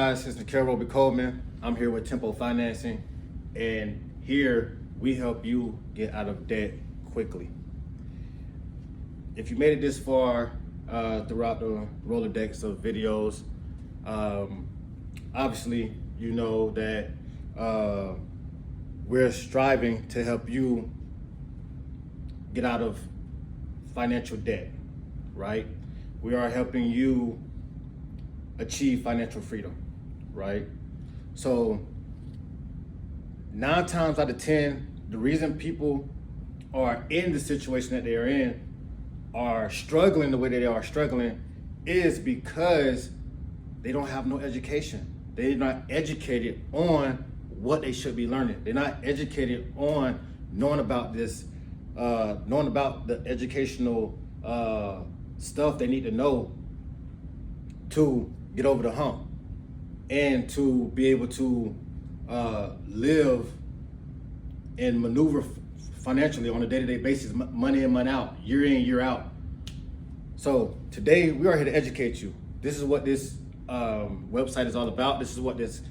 Guys, it's Nikhil Coleman. I'm here with Tempo Financing, and here we help you get out of debt quickly. If you made it this far throughout the Rolodex of videos, obviously you know that we're striving to help you get out of financial debt, right? We are helping you achieve financial freedom, right? So 9 times out of 10, the reason people are in the situation that they are in, are struggling the way that they are struggling, is because they don't have no education. They're not educated on what they should be learning. They're not educated on knowing about this, knowing about the educational stuff they need to know to get over the hump and to be able to live and maneuver financially on a day-to-day basis, money in, money out, year in, year out. So today we are here to educate you. This is what this website is all about. This is what this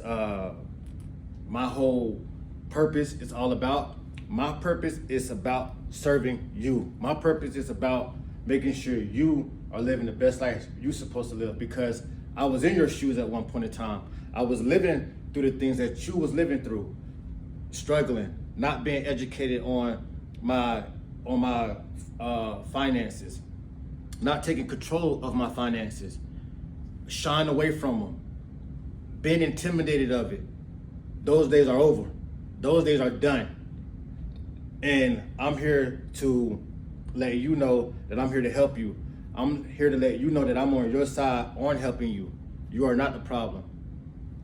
my whole purpose is all about. My purpose is about serving you. My purpose is about making sure you are living the best life you're supposed to live, because I was in your shoes at one point in time. I was living through the things that you was living through, struggling, not being educated on my finances, not taking control of my finances, shying away from them, being intimidated of it. Those days are over. Those days are done. And I'm here to let you know that I'm here to help you. I'm here to let you know that I'm on your side on helping you. You are not the problem.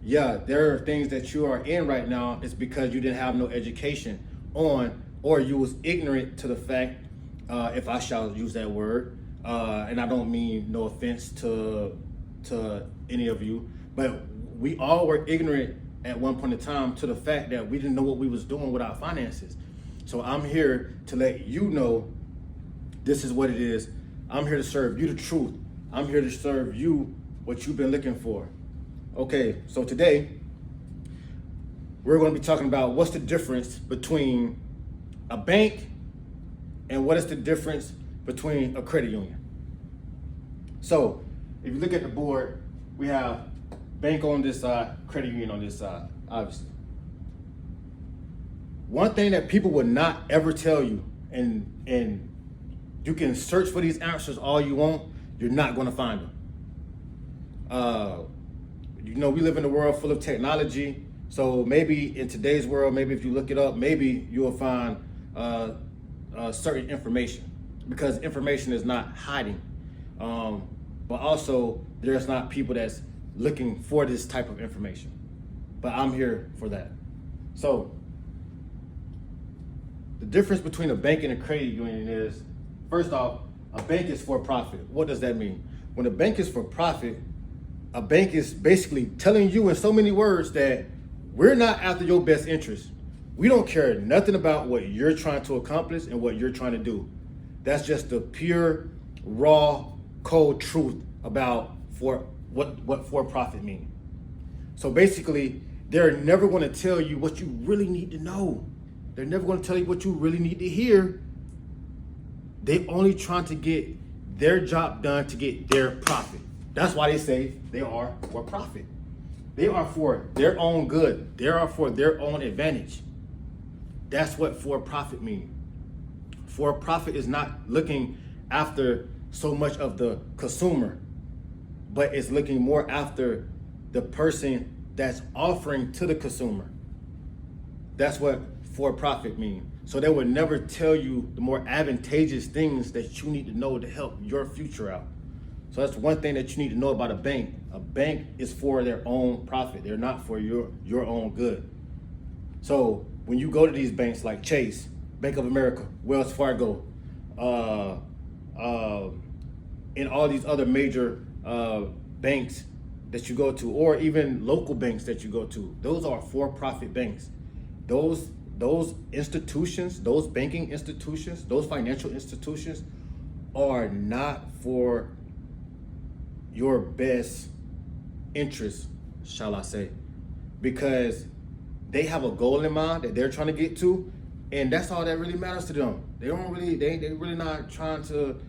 Yeah, there are things that you are in right now. It's because you didn't have no education on, or you was ignorant to the fact, if I shall use that word, and I don't mean no offense to any of you, but we all were ignorant at one point in time to the fact that we didn't know what we was doing with our finances. So I'm here to let you know this is what it is. I'm here to serve you the truth. I'm here to serve you what you've been looking for. Okay, so today we're going to be talking about what's the difference between a bank and what is the difference between a credit union. So if you look at the board, we have bank on this side, credit union on this side, obviously. One thing that people would not ever tell you, and you can search for these answers all you want, you're not going to find them. You know, we live in a world full of technology. So maybe in today's world, maybe if you look it up, maybe you will find certain information, because information is not hiding. But also there's not people that's looking for this type of information. But I'm here for that. So the difference between a bank and a credit union is, first off, a bank is for profit. What does that mean? When a bank is for profit, a bank is basically telling you in so many words that we're not after your best interest. We don't care nothing about what you're trying to accomplish and what you're trying to do. That's just the pure, raw, cold truth about what for profit means. So basically, they're never going to tell you what you really need to know. They're never going to tell you what you really need to hear. They only trying to get their job done to get their profit. That's why they say they are for profit. They are for their own good. They are for their own advantage. That's what for profit means. For profit is not looking after so much of the consumer, but it's looking more after the person that's offering to the consumer. That's what for profit means. So they would never tell you the more advantageous things that you need to know to help your future out. So that's one thing that you need to know about a bank. A bank is for their own profit. They're not for your own good. So when you go to these banks like Chase, Bank of America, Wells Fargo, and all these other major banks that you go to, or even local banks that you go to, those are for-profit banks. Those institutions, those banking institutions, those financial institutions are not for your best interest shall I say, because they have a goal in mind that they're trying to get to, and that's all that really matters to them. They really not trying to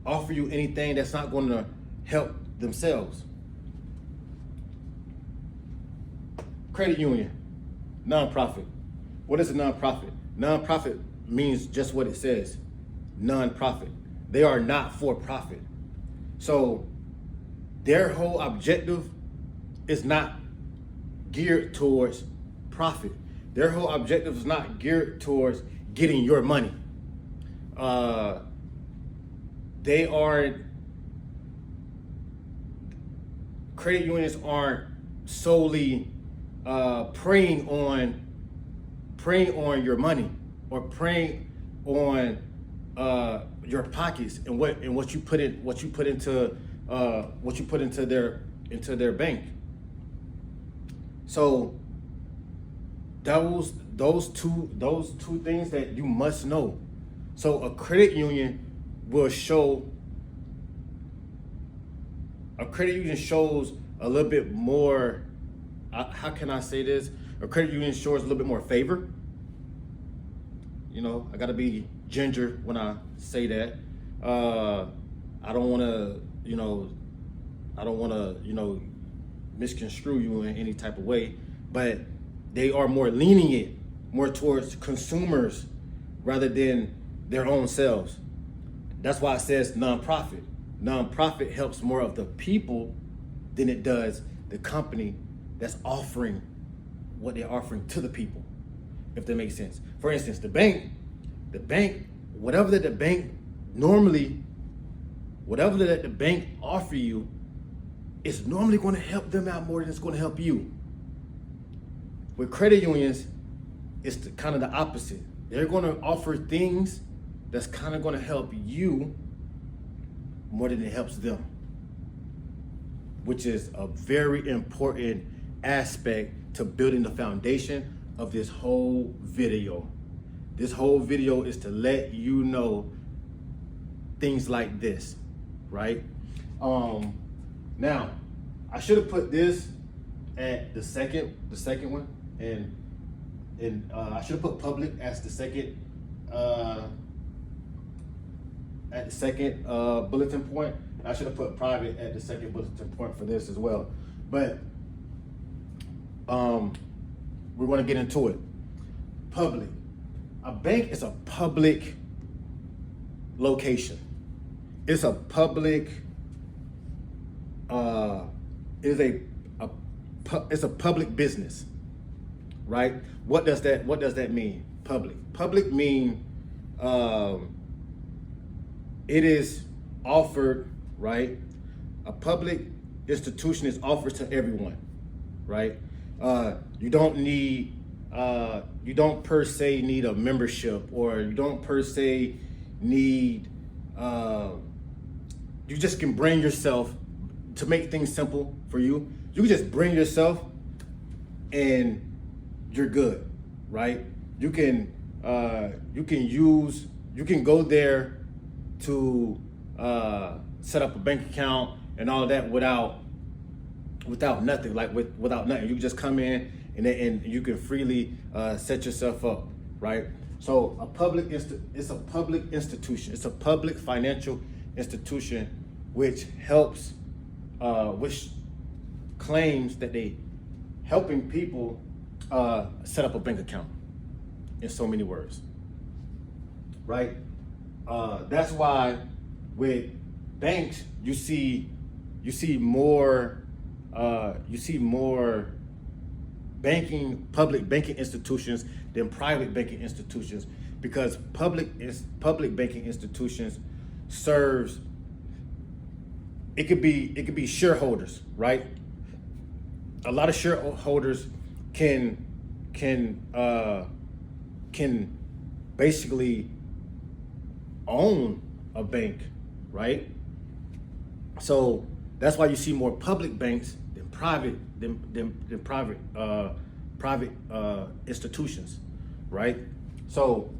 offer you anything that's not going to help themselves. Credit union, nonprofit. What is a nonprofit? Nonprofit means just what it says, nonprofit. They are not for profit. So their whole objective is not geared towards profit. Their whole objective is not geared towards getting your money. Credit unions aren't solely preying on your money or preying on your pockets and what you put into their bank. So those two things that you must know. So a credit union shows a little bit more. How can I say this? A credit union shows a little bit more favor. You know, I gotta be ginger when I say that. I don't wanna misconstrue you in any type of way, but they are more lenient, more towards consumers rather than their own selves. That's why it says nonprofit. Nonprofit helps more of the people than it does the company that's offering what they're offering to the people, if that makes sense. For instance, the bank, whatever that the bank offer you is normally going to help them out more than it's going to help you. With credit unions, it's kind of the opposite. They're going to offer things that's kind of going to help you more than it helps them, which is a very important aspect to building the foundation of this whole video. This whole video is to let you know things like this, right? Now, I should have put this at the second one, and I should have put public as the second bulletin point. I should have put private at the second bulletin point for this as well. But we're going to get into it. Public. A bank is a public location. It's a public. It's a public business, right? What does that mean? Public. Public mean it is offered, right? A public institution is offered to everyone, right? You don't per se need a membership, or you don't per se need, you just can bring yourself. To make things simple for you, you can just bring yourself and you're good, right? You can go there to set up a bank account and all of that without nothing, without nothing. You can just come in and you can freely set yourself up, right? So it's a public institution. It's a public financial institution which helps, which claims that they helping people set up a bank account, in so many words, right? That's why with banks you see more public banking institutions than private banking institutions, because public banking institutions serves. It could be shareholders, right? A lot of shareholders can basically own a bank, right? So that's why you see more public banks than private institutions, right? So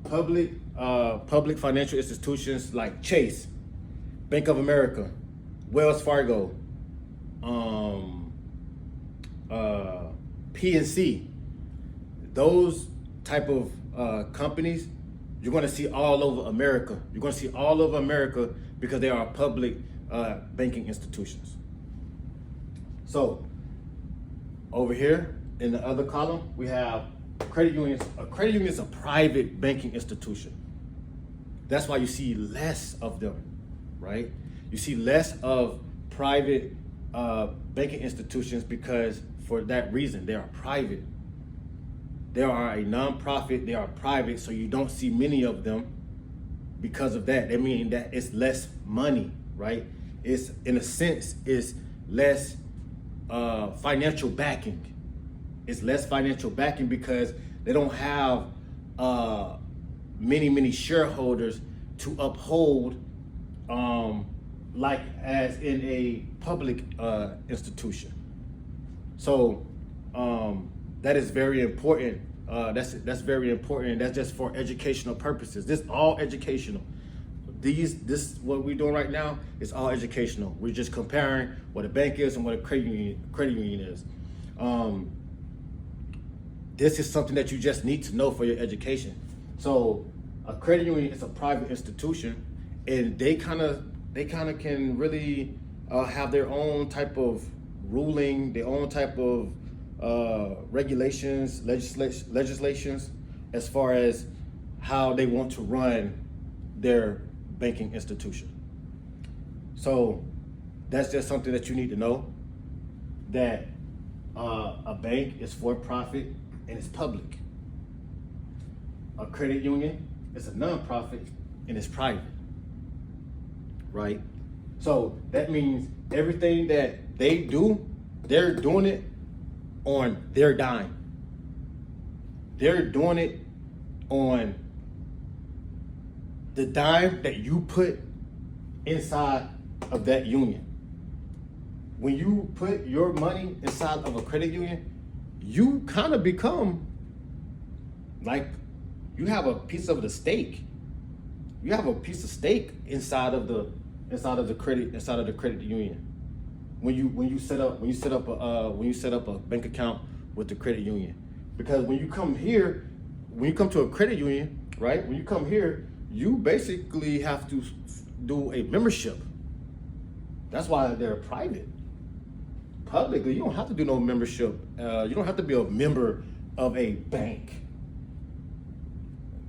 public financial institutions like Chase, Bank of America, Wells Fargo, PNC, those type of companies, you're going to see all over America. You're going to see all over America because they are public banking institutions. So over here in the other column, we have credit unions. A credit union is a private banking institution. That's why you see less of them, right? You see less of private banking institutions because for that reason, they are private. They are a nonprofit, they are private, so you don't see many of them because of that. They mean that it's less money, right? It's, in a sense, it's less financial backing. It's less financial backing because they don't have many shareholders to uphold like as in a public institution. So that is very important. That's very important. That's just for educational purposes. This is all educational. This what we're doing right now is all educational. We're just comparing what a bank is and what a credit union is. This is something that you just need to know for your education. So a credit union is a private institution, and they kind of can really have their own type of ruling, their own type of regulations, legislations, as far as how they want to run their banking institution. So that's just something that you need to know, that a bank is for profit and it's public. A credit union is a nonprofit and it's private, right? So that means everything that they do, they're doing it on their dime. They're doing it on the dime that you put inside of that union. When you put your money inside of a credit union, you kind of become like, you have a piece of the stake. You have a piece of stake inside of the credit union. When you set up a bank account with the credit union, because when you come to a credit union, right? When you come here, you basically have to do a membership. That's why they're private. Publicly, you don't have to do no membership. You don't have to be a member of a bank.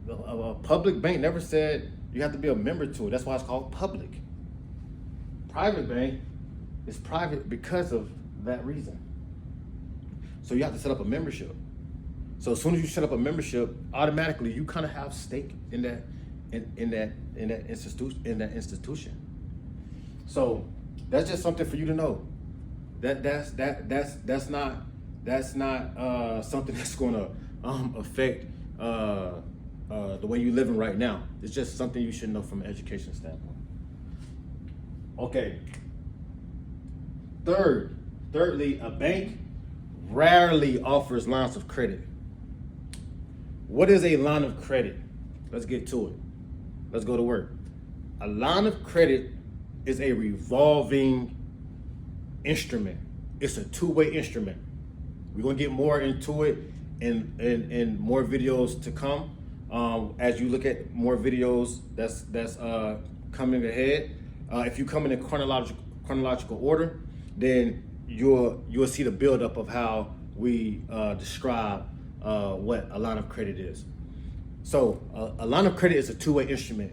A public bank never said you have to be a member to it. That's why it's called public. Private bank is private because of that reason. So you have to set up a membership. So as soon as you set up a membership, automatically you kind of have stake in that institution. So that's just something for you to know. That's not something that's going to affect the way you're living right now. It's just something you should know from an education standpoint. Okay. Thirdly, a bank rarely offers lines of credit. What is a line of credit? Let's get to it. Let's go to work. A line of credit is a revolving instrument. It's a two-way instrument. We're gonna get more into it in more videos to come. As you look at more videos that's coming ahead. If you come in a chronological order, then you'll see the buildup of how we describe what a line of credit is. So a line of credit is a two-way instrument.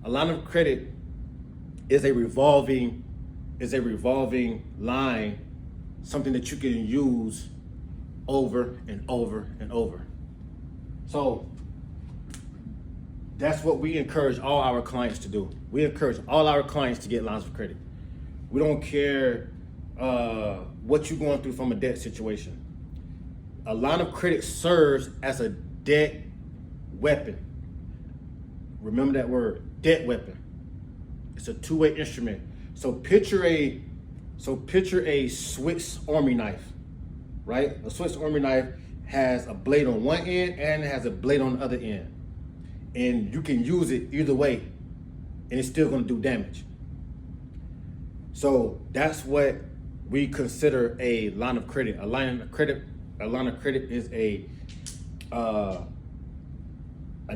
A line of credit is a revolving line, something that you can use over and over and over. So that's what we encourage all our clients to do. We encourage all our clients to get lines of credit. We don't care what you're going through from a debt situation. A line of credit serves as a debt weapon. Remember that word, debt weapon. It's a two-way instrument. So picture a Swiss Army knife, right? A Swiss Army knife has a blade on one end and it has a blade on the other end. And you can use it either way and it's still gonna do damage. So that's what we consider a line of credit. A line of credit is a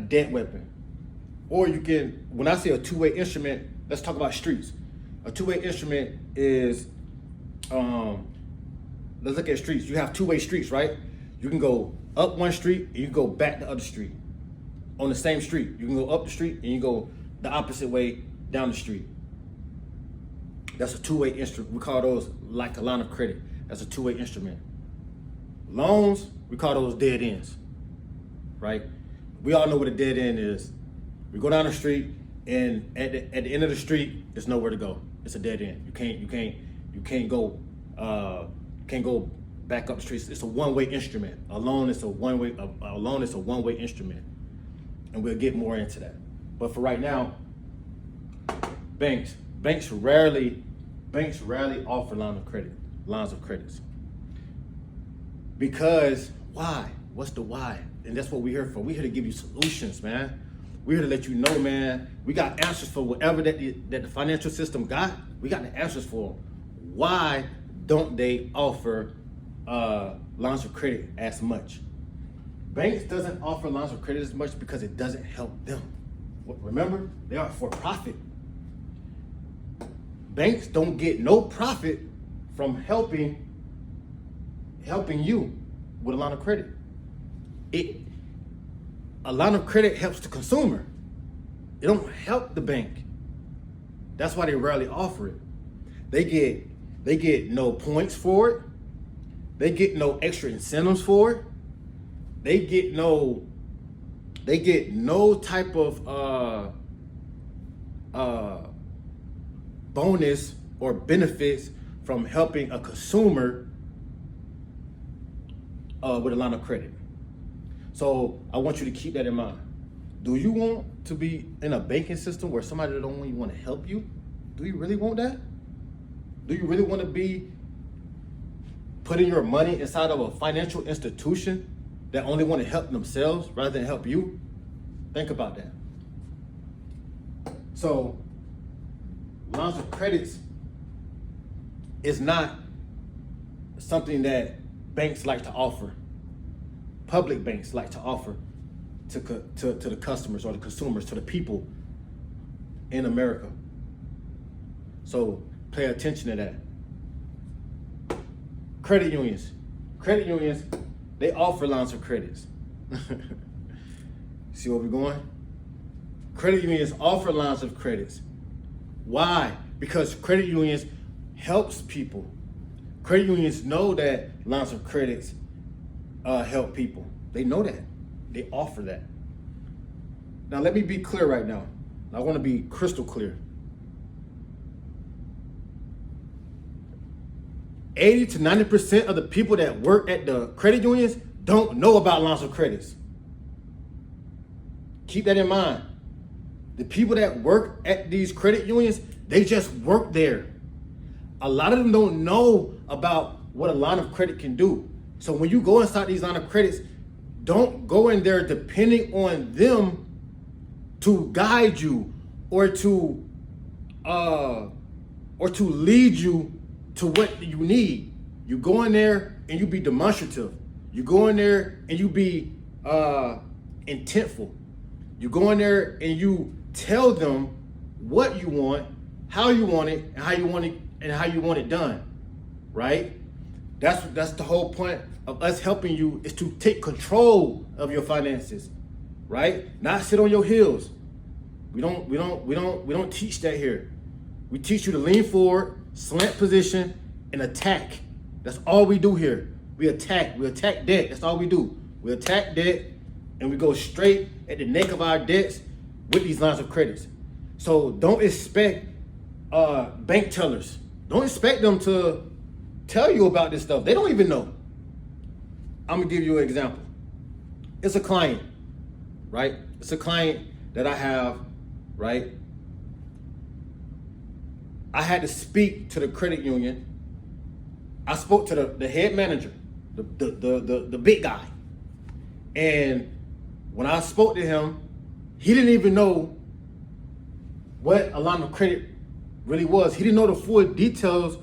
debt weapon. Or you can, when I say a two-way instrument, let's talk about streets. A two-way instrument is, let's look at streets. You have two-way streets, right? You can go up one street and you can go back the other street. On the same street, you can go up the street and you go the opposite way down the street. That's a two-way instrument. We call those like a line of credit. That's a two-way instrument. Loans, we call those dead ends, right? We all know what a dead end is. We go down the street, and at the end of the street, there's nowhere to go. It's a dead end. You can't go back up the streets. It's a one-way instrument. A loan is a one-way instrument, and we'll get more into that. But for right now, banks rarely offer lines of credits. Because why? What's the why? And that's what we're here for. We're here to give you solutions, man. We're here to let you know, man, we got answers for whatever that the financial system got. We got the answers for them. Why don't they offer lines of credit as much? Banks doesn't offer lines of credit as much because it doesn't help them. Remember, they are for profit. Banks don't get no profit from helping you with a line of credit. A line of credit helps the consumer. It don't help the bank. That's why they rarely offer it. They get no points for it. They get no extra incentives for it. They get no type of bonus or benefits from helping a consumer with a line of credit. So I want you to keep that in mind. Do you want to be in a banking system where somebody don't even want to help you? Do you really want that? Do you really want to be putting your money inside of a financial institution that only want to help themselves rather than help you? Think about that. So lines of credits is not something that banks like to offer. Public banks like to offer to the customers or the consumers, to the people in America. So pay attention to that. Credit unions, they offer lines of credits. See where we're going? Credit unions offer lines of credits. Why? Because credit unions helps people. Credit unions know that lines of credits help people. They know that. They offer that. Now let me be clear right now. I want to be crystal clear. 80 to 90% of the people that work at the credit unions don't know about lines of credits. Keep that in mind. The people that work at these credit unions, they just work there. A lot of them don't know about what a line of credit can do. So when you go inside these line of credits, don't go in there depending on them to guide you or to lead you to what you need. You go in there and you be demonstrative. You go in there and you be intentful. You go in there and you tell them what you want, how you want it, and how you want it done, right? That's the whole point of us helping you, is to take control of your finances, right? Not sit on your heels. We don't teach that here. We teach you to lean forward, slant position, and attack. That's all we do here. We attack debt. That's all we do. We attack debt and we go straight at the neck of our debts with these lines of credits. So don't expect bank tellers. Don't expect them to tell you about this stuff. They don't even know. I'm gonna give you an example. It's a client, right? It's a client that I have, right? I had to speak to the credit union. I spoke to the head manager, the big guy. And when I spoke to him, he didn't even know what a line of credit really was. He didn't know the full details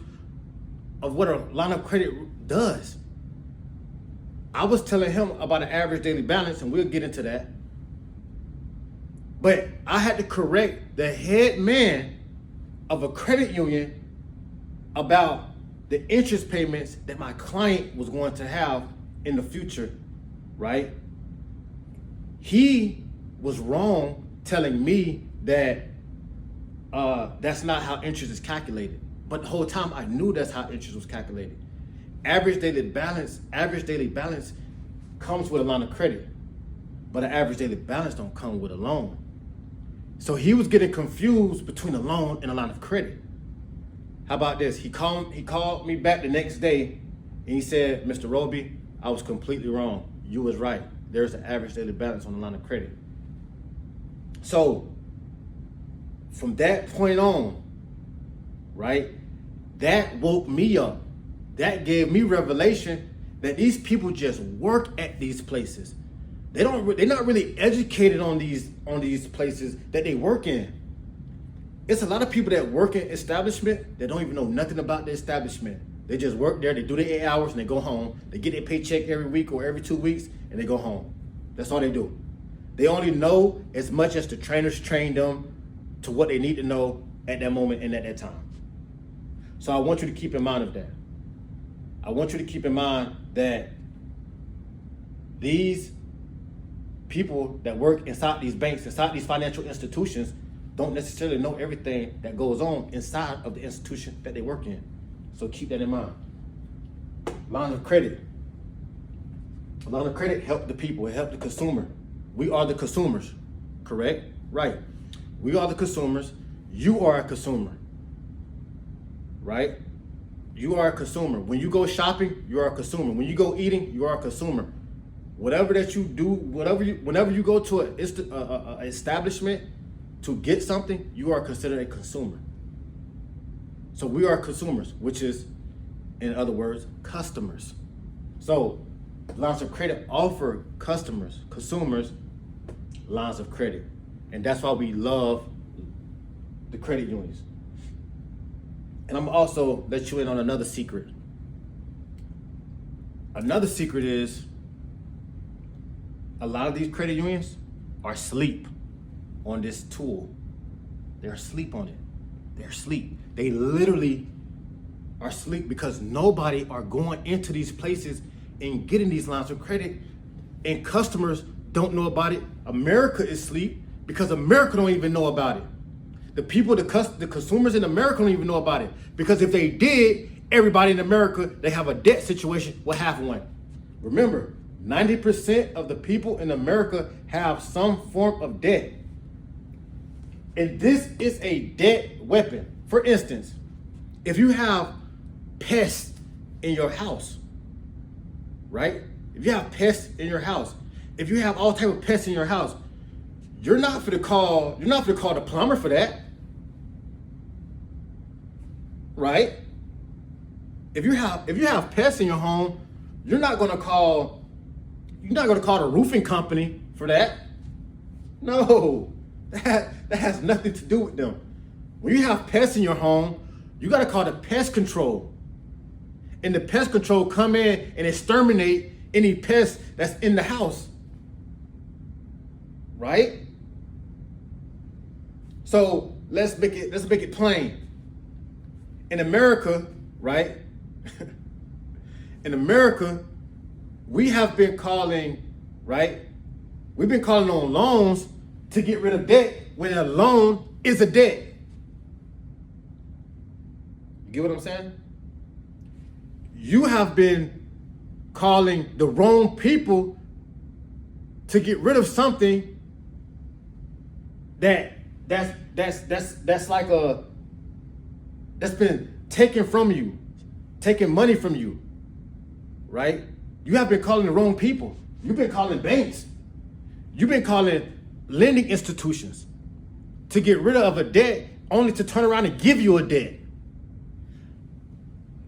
of what a line of credit does. I was telling him about an average daily balance, and we'll get into that. But I had to correct the head man of a credit union about the interest payments that my client was going to have in the future, right? He was wrong telling me that that's not how interest is calculated. But the whole time I knew that's how interest was calculated. Average daily balance comes with a line of credit, but an average daily balance don't come with a loan. So he was getting confused between a loan and a line of credit. How about this? He called me back the next day and he said, Mr. Roby, I was completely wrong. You was right. There's an average daily balance on the line of credit. So from that point on, right, that woke me up. That gave me revelation that these people just work at these places. They're not really educated on these places that they work in. It's a lot of people that work in establishment that don't even know nothing about the establishment. They just work there, they do their 8 hours and they go home. They get their paycheck every week or every 2 weeks and they go home. That's all they do. They only know as much as the trainers train them to what they need to know at that moment and at that time. So I want you to keep in mind of that. I want you to keep in mind that these people that work inside these banks, inside these financial institutions, don't necessarily know everything that goes on inside of the institution that they work in. So keep that in mind. Line of credit. A line of credit help the people, it help the consumer. We are the consumers, correct? Right. We are the consumers. You are a consumer, right? You are a consumer. When you go shopping, you are a consumer. When you go eating, you are a consumer. Whatever that you do, whenever you go to an establishment to get something, you are considered a consumer. So we are consumers, which is, in other words, customers. So lines of credit offer consumers, lines of credit. And that's why we love the credit unions. And I'm also let you in on another secret. Another secret is a lot of these credit unions are asleep on this tool. They're asleep on it. They're asleep. They literally are asleep because nobody are going into these places and getting these lines of credit, and customers don't know about it. America is asleep because America don't even know about it. The people, the consumers in America don't even know about it, because if they did, everybody in America, they have a debt situation, will have one. Remember, 90% of the people in America have some form of debt. And this is a debt weapon. For instance, if you have pests in your house, right? If you have pests in your house, if you have all type of pests in your house, you're not for to call the plumber for that. Right? If you have pests in your home, you're not gonna call the roofing company for that. No, that has nothing to do with them. When you have pests in your home, you gotta call the pest control. And the pest control come in and exterminate any pests that's in the house. Right? So let's make it plain. In America, right? In America, we have been calling, right? We've been calling on loans to get rid of debt when a loan is a debt. You get what I'm saying? You have been calling the wrong people to get rid of something that's been taken from you, taking money from you, right? You have been calling the wrong people. You've been calling banks. You've been calling lending institutions to get rid of a debt only to turn around and give you a debt.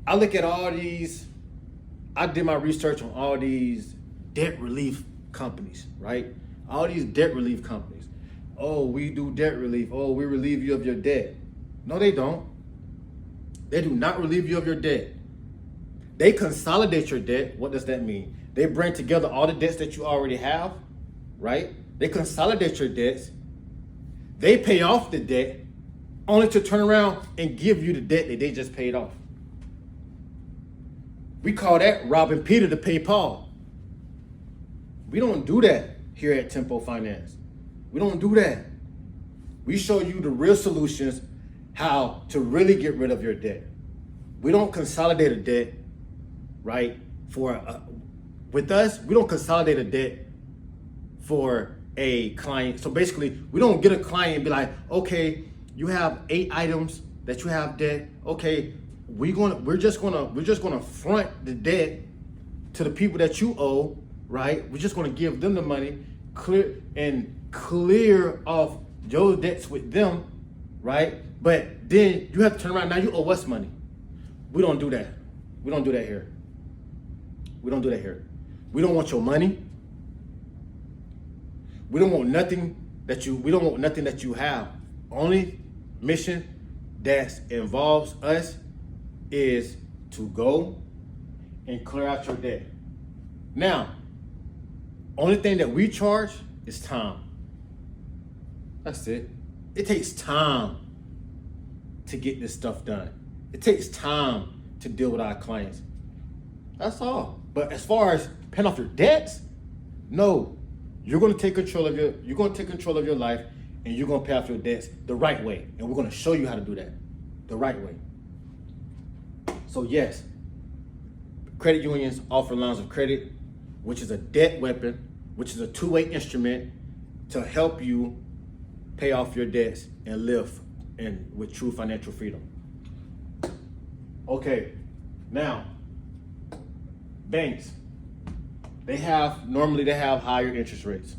I look at all these, I did my research on all these debt relief companies, right? All these debt relief companies. Oh, we do debt relief. Oh, we relieve you of your debt. No, they don't. They do not relieve you of your debt. They consolidate your debt. What does that mean? They bring together all the debts that you already have, right? They consolidate your debts. They pay off the debt only to turn around and give you the debt that they just paid off. We call that robbing Peter to pay Paul. We don't do that here at Tempo Finance. We don't do that. We show you the real solutions, how to really get rid of your debt. We don't consolidate a debt, right? With us, we don't consolidate a debt for a client. So basically, we don't get a client and be like, okay, you have 8 items that you have debt. Okay, we're just gonna front the debt to the people that you owe, right? We're just gonna give them the money, clear off your debts with them, right? But then you have to turn around, now you owe us money. We don't do that. We don't do that here. We don't do that here. We don't want your money. We don't want nothing that you have. Only mission that involves us is to go and clear out your debt. Now, only thing that we charge is time. That's it. It takes time to get this stuff done. It takes time to deal with our clients. That's all. But as far as paying off your debts, no. You're gonna take control of your life, and you're gonna pay off your debts the right way. And we're gonna show you how to do that the right way. So yes, credit unions offer lines of credit, which is a debt weapon, which is a two-way instrument to help you pay off your debts and live with true financial freedom. Okay, now, banks, normally they have higher interest rates.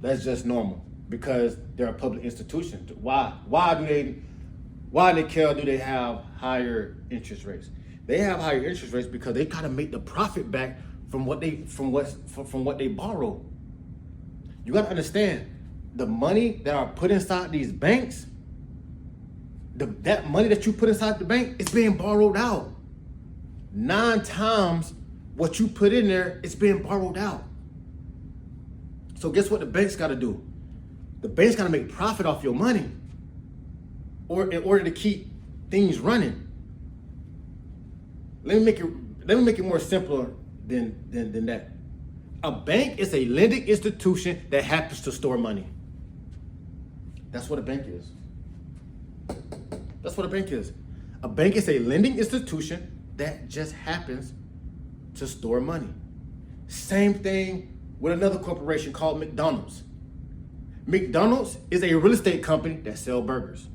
That's just normal because they're a public institution. Why in the KL do they have higher interest rates? They have higher interest rates because they gotta make the profit back from what they borrow. You gotta understand, the money that are put inside these banks, that money that you put inside the bank, it's being borrowed out. 9 times what you put in there, it's being borrowed out. So guess what the bank's gotta do? The bank's gotta make profit off your money, or in order to keep things running. Let me make it more simpler than that. A bank is a lending institution that happens to store money. That's what a bank is. That's what a bank is. A bank is a lending institution that just happens to store money. Same thing with another corporation called McDonald's. McDonald's is a real estate company that sells burgers.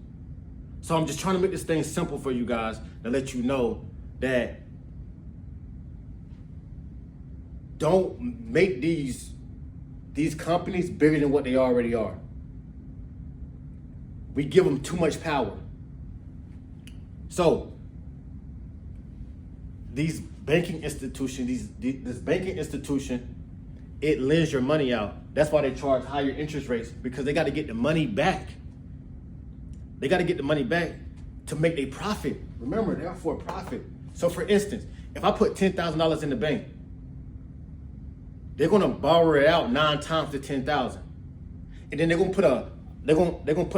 So I'm just trying to make this thing simple for you guys to let you know that don't make these companies bigger than what they already are. We give them too much power. So these banking institutions, this banking institution, it lends your money out. That's why they charge higher interest rates, because they got to get the money back. They got to get the money back to make a profit. Remember, they're for profit. So for instance, if I put $10,000 in the bank, they're gonna borrow it out 9 times to 10,000, and then they're gonna put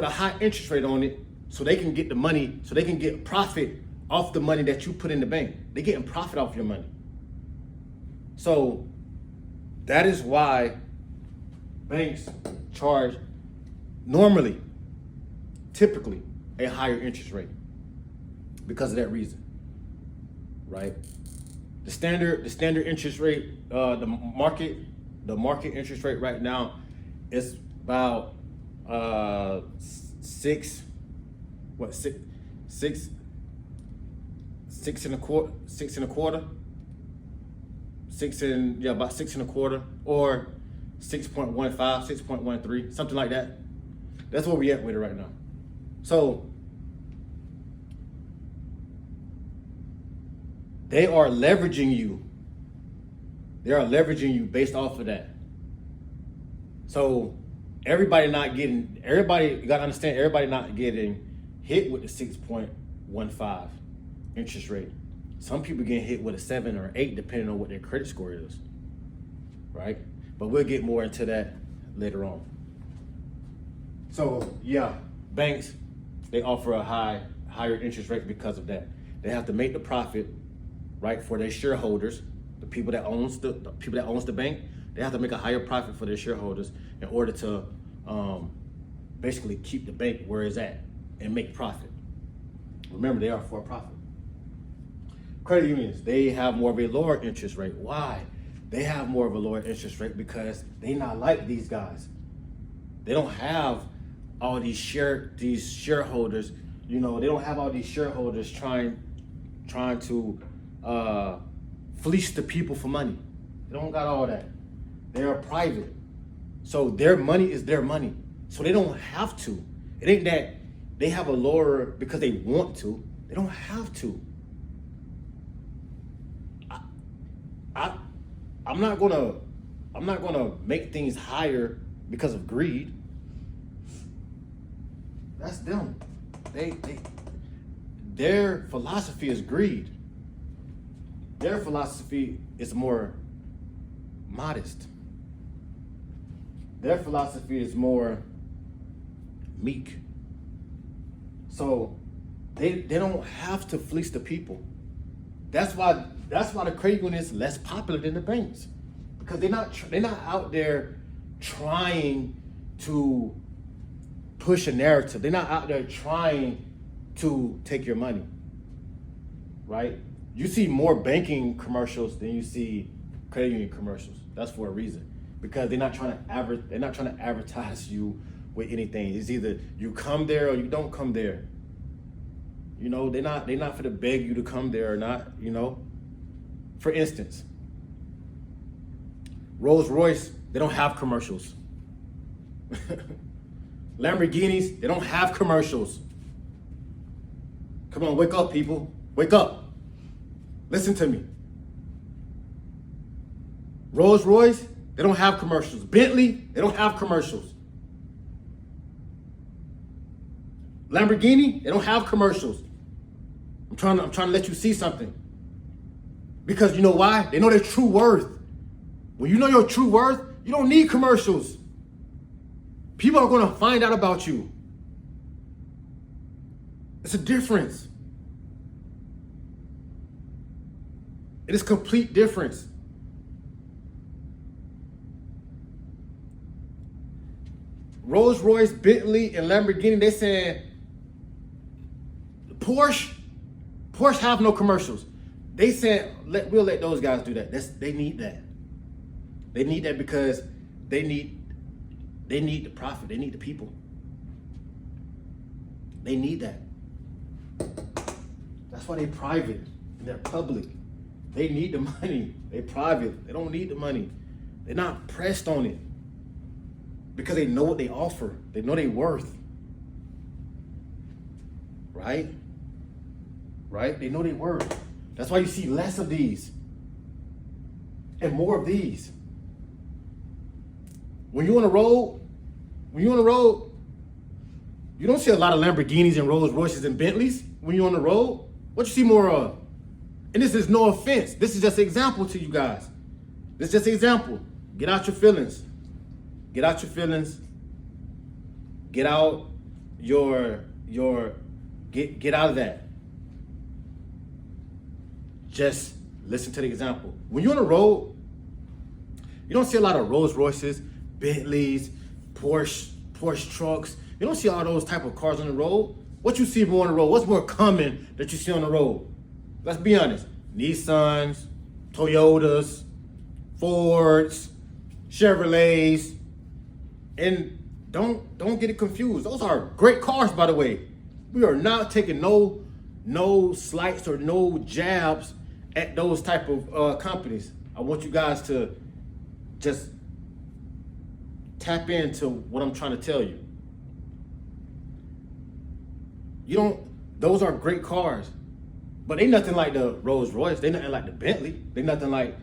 a high interest rate on it, so they can get the money, so they can get profit off the money that you put in the bank. They're getting profit off your money. So that is why banks charge typically a higher interest rate, because of that reason, right? The standard interest rate, the market interest rate right now is about 6 and a quarter, about 6 and a quarter, or 6.15, 6.13, something like that. That's where we at with it right now. So they are leveraging you. They are leveraging you based off of that. So everybody you gotta understand, everybody not getting hit with the 6.15 interest rate. Some people get hit with a 7 or 8 depending on what their credit score is, right? But we'll get more into that later on. So yeah, banks, they offer a higher interest rate because of that. They have to make the profit, right, for their shareholders, the people that owns the bank. They have to make a higher profit for their shareholders in order to basically keep the bank where it's at and make profit. Remember, they are for profit. Credit unions, they have more of a lower interest rate. Why? They have more of a lower interest rate because they not like these guys. They don't have all these shareholders. You know, they don't have all these shareholders trying to fleece the people for money. They don't got all that. They are private, so their money is their money. So they don't have to. It ain't that they have a lower because they want to. They don't have to. I'm not gonna make things higher because of greed. That's them. Their philosophy is greed. Their philosophy is more modest. Their philosophy is more meek. So they don't have to fleece the people. That's why the credit union is less popular than the banks, because they're not out there trying to push a narrative. They're not out there trying to take your money, right? You see more banking commercials than you see credit union commercials. That's for a reason, because they're not trying to advertise you with anything. It's either you come there or you don't come there. You know, they're not for to beg you to come there or not, you know. For instance, Rolls-Royce, they don't have commercials. Lamborghinis, they don't have commercials. Come on, wake up, people. Wake up. Listen to me. Rolls-Royce, they don't have commercials. Bentley, they don't have commercials. Lamborghini, they don't have commercials. I'm trying to let you see something. Because you know why? They know their true worth. When you know your true worth, you don't need commercials. People are going to find out about you. It's a difference. It is complete difference. Rolls-Royce, Bentley, and Lamborghini, they saying Porsche have no commercials. They said we'll let those guys do that. They need that. They need that because they need the profit. They need the people. They need that. That's why they private and they're public. They need the money. They private. They don't need the money. They're not pressed on it because they know what they offer. They know their worth. Right? Right? They know their worth. That's why you see less of these and more of these. When you're on the road, you don't see a lot of Lamborghinis and Rolls Royces and Bentleys when you're on the road. What you see more of? And this is no offense. This is just an example to you guys. This is just an example. Get out your feelings. Get out your feelings. Get out get out of that. Just listen to the example. When you're on the road, you don't see a lot of Rolls Royces, Bentleys, Porsche trucks. You don't see all those type of cars on the road. What you see more on the road? What's more common that you see on the road? Let's be honest. Nissans, Toyotas, Fords, Chevrolets, and don't get it confused. Those are great cars, by the way. We are not taking no slights or no jabs at those type of companies. I want you guys to just tap into what I'm trying to tell you. Those are great cars, but they nothing like the Rolls Royce. They nothing like the Bentley. They nothing like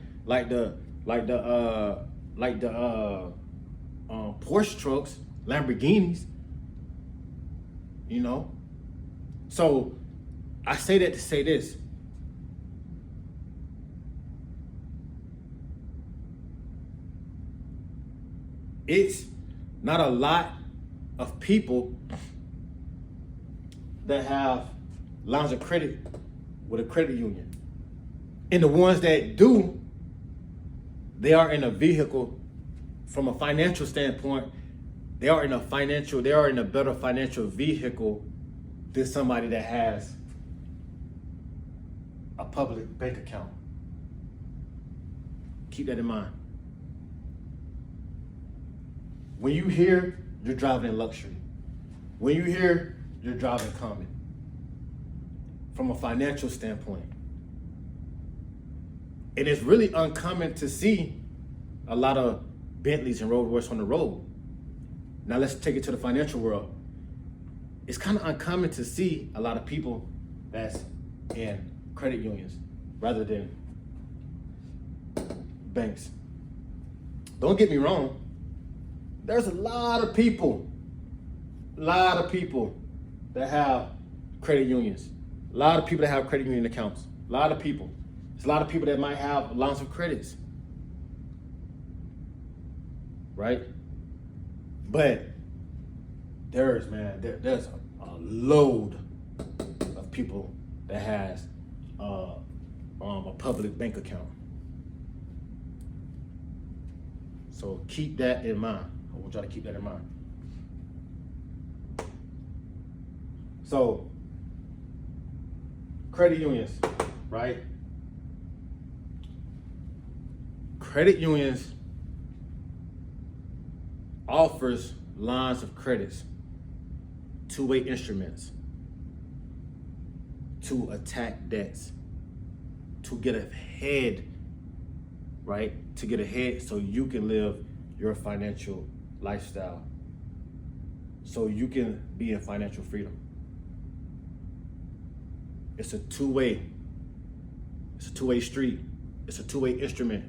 the Porsche trucks, Lamborghinis. You know, so I say that to say this. It's not a lot of people that have lines of credit with a credit union. And the ones that do, they are in a vehicle from a financial standpoint. They are in a better financial vehicle than somebody that has a public bank account. Keep that in mind. When you hear you're driving in luxury, when you hear you're driving common, from a financial standpoint, it is really uncommon to see a lot of Bentleys and Rolls Royce on the road. Now let's take it to the financial world. It's kind of uncommon to see a lot of people that's in credit unions rather than banks. Don't get me wrong. There's a lot of people that have credit unions. A lot of people that have credit union accounts. A lot of people. There's a lot of people that might have lines of credits. Right? But there's a load of people that has a public bank account. So keep that in mind. I want y'all to keep that in mind. So credit unions, right? Credit unions offers lines of credits, two-way instruments to attack debts, to get ahead, right? To get ahead so you can live your financial lifestyle, so you can be in financial freedom. It's a two-way street. It's a two-way instrument.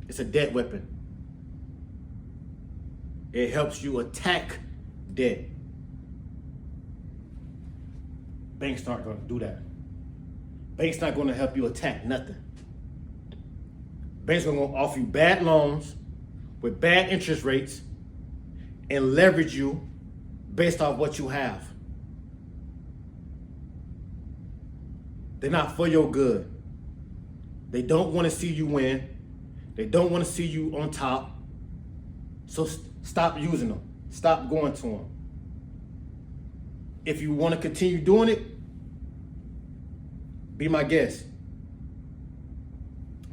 It's a debt weapon. It helps you attack debt. Banks aren't going to do that. Banks not going to help you attack nothing. Banks are going to offer you bad loans with bad interest rates and leverage you based off what you have. They're not for your good. They don't want to see you win. They don't want to see you on top. So stop using them. Stop going to them. If you want to continue doing it, be my guest.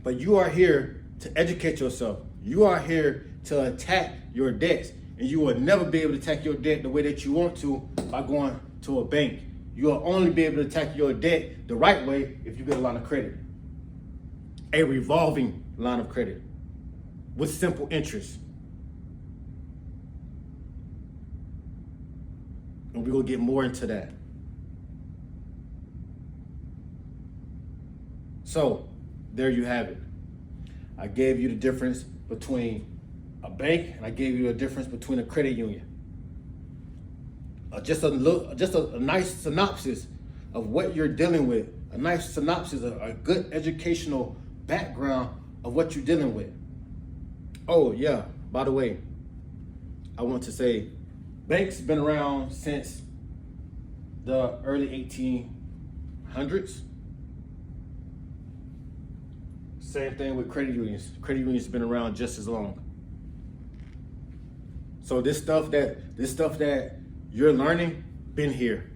But you are here to educate yourself. You are here to attack your debts. And you will never be able to attack your debt the way that you want to by going to a bank. You will only be able to attack your debt the right way if you get a line of credit. A revolving line of credit with simple interest. And we're going to get more into that. So, there you have it. I gave you the difference between a bank and I gave you a difference between a credit union. Just a nice synopsis of what you're dealing with. A nice synopsis, a good educational background of what you're dealing with. Oh yeah, by the way, I want to say banks been around since the early 1800s. Same thing with credit unions. Credit unions been around just as long. So this stuff that you're learning, been here.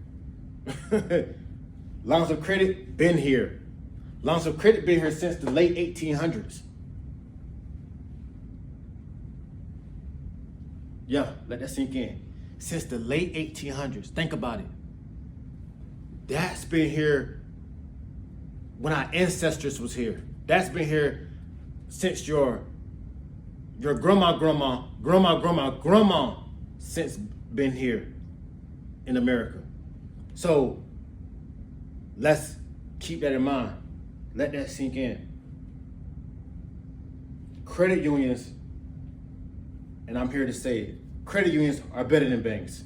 Lines of credit, been here. Lines of credit been here since the late 1800s. Yeah, let that sink in. Since the late 1800s. Think about it. That's been here when our ancestors was here. That's been here since your grandma since been here in America. So let's keep that in mind. Let that sink in. Credit unions, and I'm here to say it, credit unions are better than banks.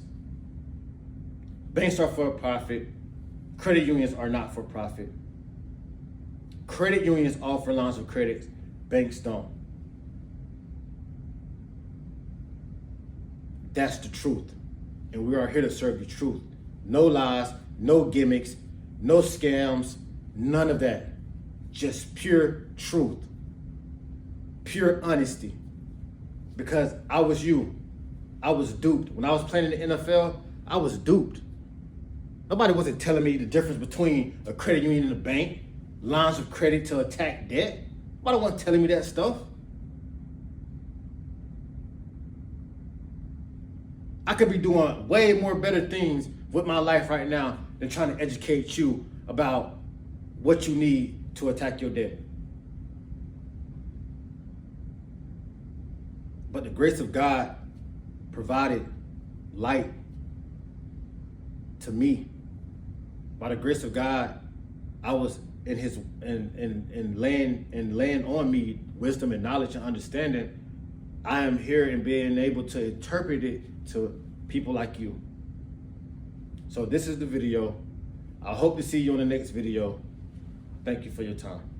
Banks are for profit. Credit unions are not for profit. Credit unions offer lines of credit. Banks don't. That's the truth. And we are here to serve the truth. No lies, no gimmicks, no scams, none of that. Just pure truth. Pure honesty. Because I was you. I was duped. When I was playing in the NFL, I was duped. Nobody wasn't telling me the difference between a credit union and a bank, lines of credit to attack debt. Nobody wasn't telling me that stuff. I could be doing way more better things with my life right now than trying to educate you about what you need to attack your debt. But the grace of God provided light to me. By the grace of God, I was in his and laying on me wisdom and knowledge and understanding. I am here and being able to interpret it to people like you. So this is the video. I hope to see you in the next video. Thank you for your time.